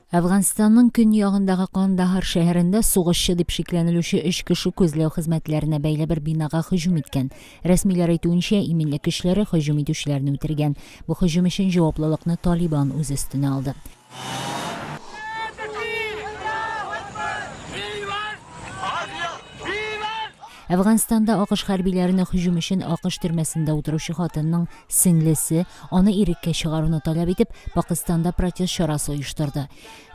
Әфганстанның көньягындагы Кандахар шәһәрендә сугышчы дип шикләнелүче 3 кеше күзләү хезмәтләренә бәйле бер бинага һөҗүм иткән. Рәсмиләр әйтүенчә, иминлек көчләре һөҗүм итүчеләрне үтергән. Бу һөҗүм өчен җаваплылыкны Талибан үз өстенә алды. Әфганстанда АКШ хәрбиләренә һөҗүм өчен АКШ төрмәсендә утыручы хатынның сеңлесе аны иреккә чыгаруны таләп итеп, Пакистанда протест чарасы оештырды.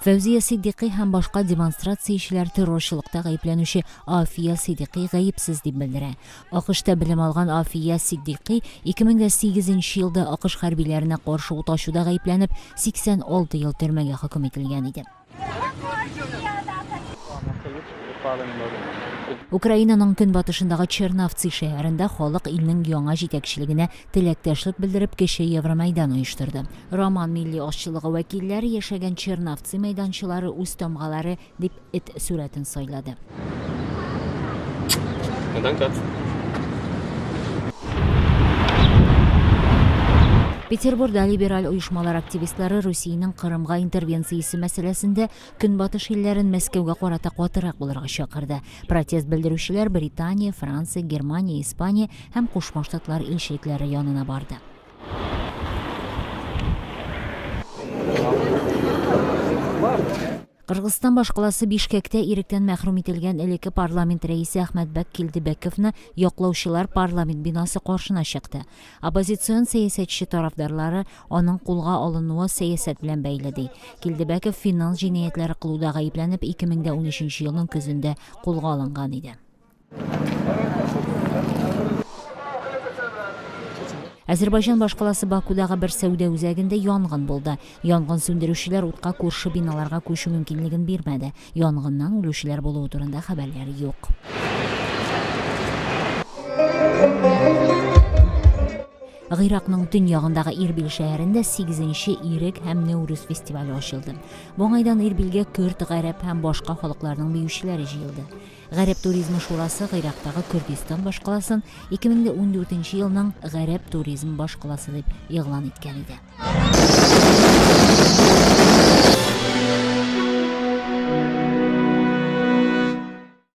Фәүзия Сиддикый һәм башка демонстрациячеләр террорчылыкта гаепләнүче Афия Сиддикый гаепсез дип белдерә. АКШта белем алган Афия Сиддикый 2008 елда АКШ хәрбиләренә каршы ут ачуда гаепләнеп 86 ел төрмәгә хөкем ителгән иде. Украинаның көнбатышындагы Черновцы шәһәрендә халык илнең яңа җитәкчелегенә теләктәшлек белдереп кече Евромайдан оештырды. Роман милли ашчылыгы вәкилләре яшәгән Черновцы мәйданчылары үз тамгалары дип эт сурәтен сайлады. Петербургда либераль оешмалар активистлары Русиянең Кырымга интервенциясе мәсьәләсендә көнбатыш илләрен Мәскәүгә карата катырак булырга чакырды. Протест белдерүчеләр Британия, Франция, Германия, Испания һәм Кушма Штатлар илчелекләре янына барды. Кыргызстан башкаласы Бишкектә иректән мәхрүм ителгән элекке парламент рәисе Әхмәтбәк Килдебәковны яклаучылар парламент бинасы каршына чыкты. Оппозицион сәясәтче тарафдарлары аның кулга алынуы сәясәт белән бәйле ди. Килдебәков финанс җинаятләре кылуда гаепләнеп 2013 елның көзендә кулга алынган иде. Азербайҗан башкаласы Бакудагы бер сәүдә үзәгендә янгын булды. Янгын сүндерүчеләр утка күрше биналарга күчү мөмкинлеген бирмәде. Янгыннан үлүчеләр булуы турында хәбәрләр юк. Гыйракның төньягындагы Ирбил шәһәрендә 8нче Ирек һәм Нәүрүз фестивале ачылды. Бу айдан Ирбилгә көрд, гарәп һәм башка халыкларның биючеләре җыелды. Гарәп туризмы шурасы Гыйрактагы Көрдистан башкаласын 2014 елның Гарәп туризм башкаласы дип игълан иткән иде.